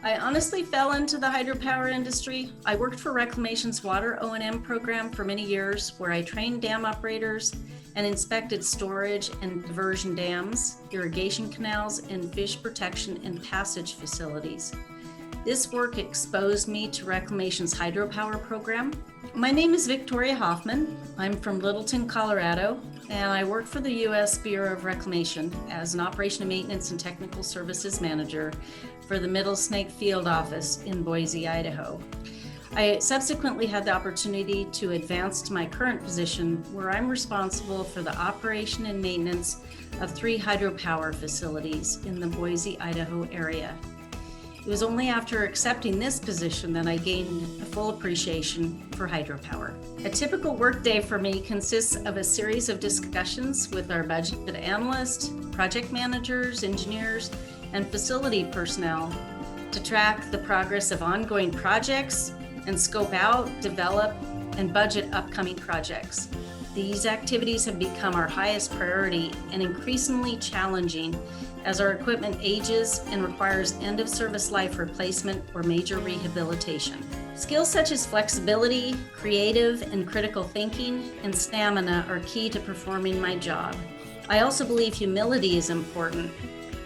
I honestly fell into the hydropower industry. I worked for Reclamation's water O&M program for many years, where I trained dam operators and inspected storage and diversion dams, irrigation canals, and fish protection and passage facilities. This work exposed me to Reclamation's hydropower program. My name is Victoria Hoffman. I'm from Littleton, Colorado, and I work for the U.S. Bureau of Reclamation as an Operation and Maintenance and Technical Services Manager for the Middle Snake Field Office in Boise, Idaho. I subsequently had the opportunity to advance to my current position, where I'm responsible for the operation and maintenance of 3 hydropower facilities in the Boise, Idaho area. It was only after accepting this position that I gained a full appreciation for hydropower. A typical workday for me consists of a series of discussions with our budget analysts, project managers, engineers, and facility personnel to track the progress of ongoing projects and scope out, develop, and budget upcoming projects. These activities have become our highest priority and increasingly challenging as our equipment ages and requires end-of-service life replacement or major rehabilitation. Skills such as flexibility, creative and critical thinking, and stamina are key to performing my job. I also believe humility is important,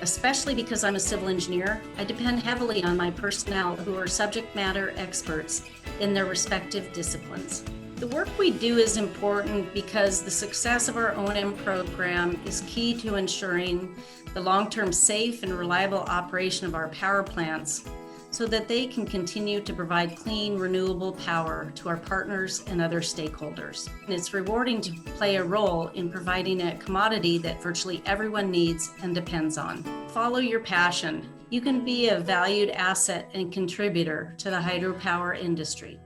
especially because I'm a civil engineer. I depend heavily on my personnel who are subject matter experts in their respective disciplines. The work we do is important because the success of our O&M program is key to ensuring the long-term safe and reliable operation of our power plants so that they can continue to provide clean, renewable power to our partners and other stakeholders. And it's rewarding to play a role in providing a commodity that virtually everyone needs and depends on. Follow your passion. You can be a valued asset and contributor to the hydropower industry.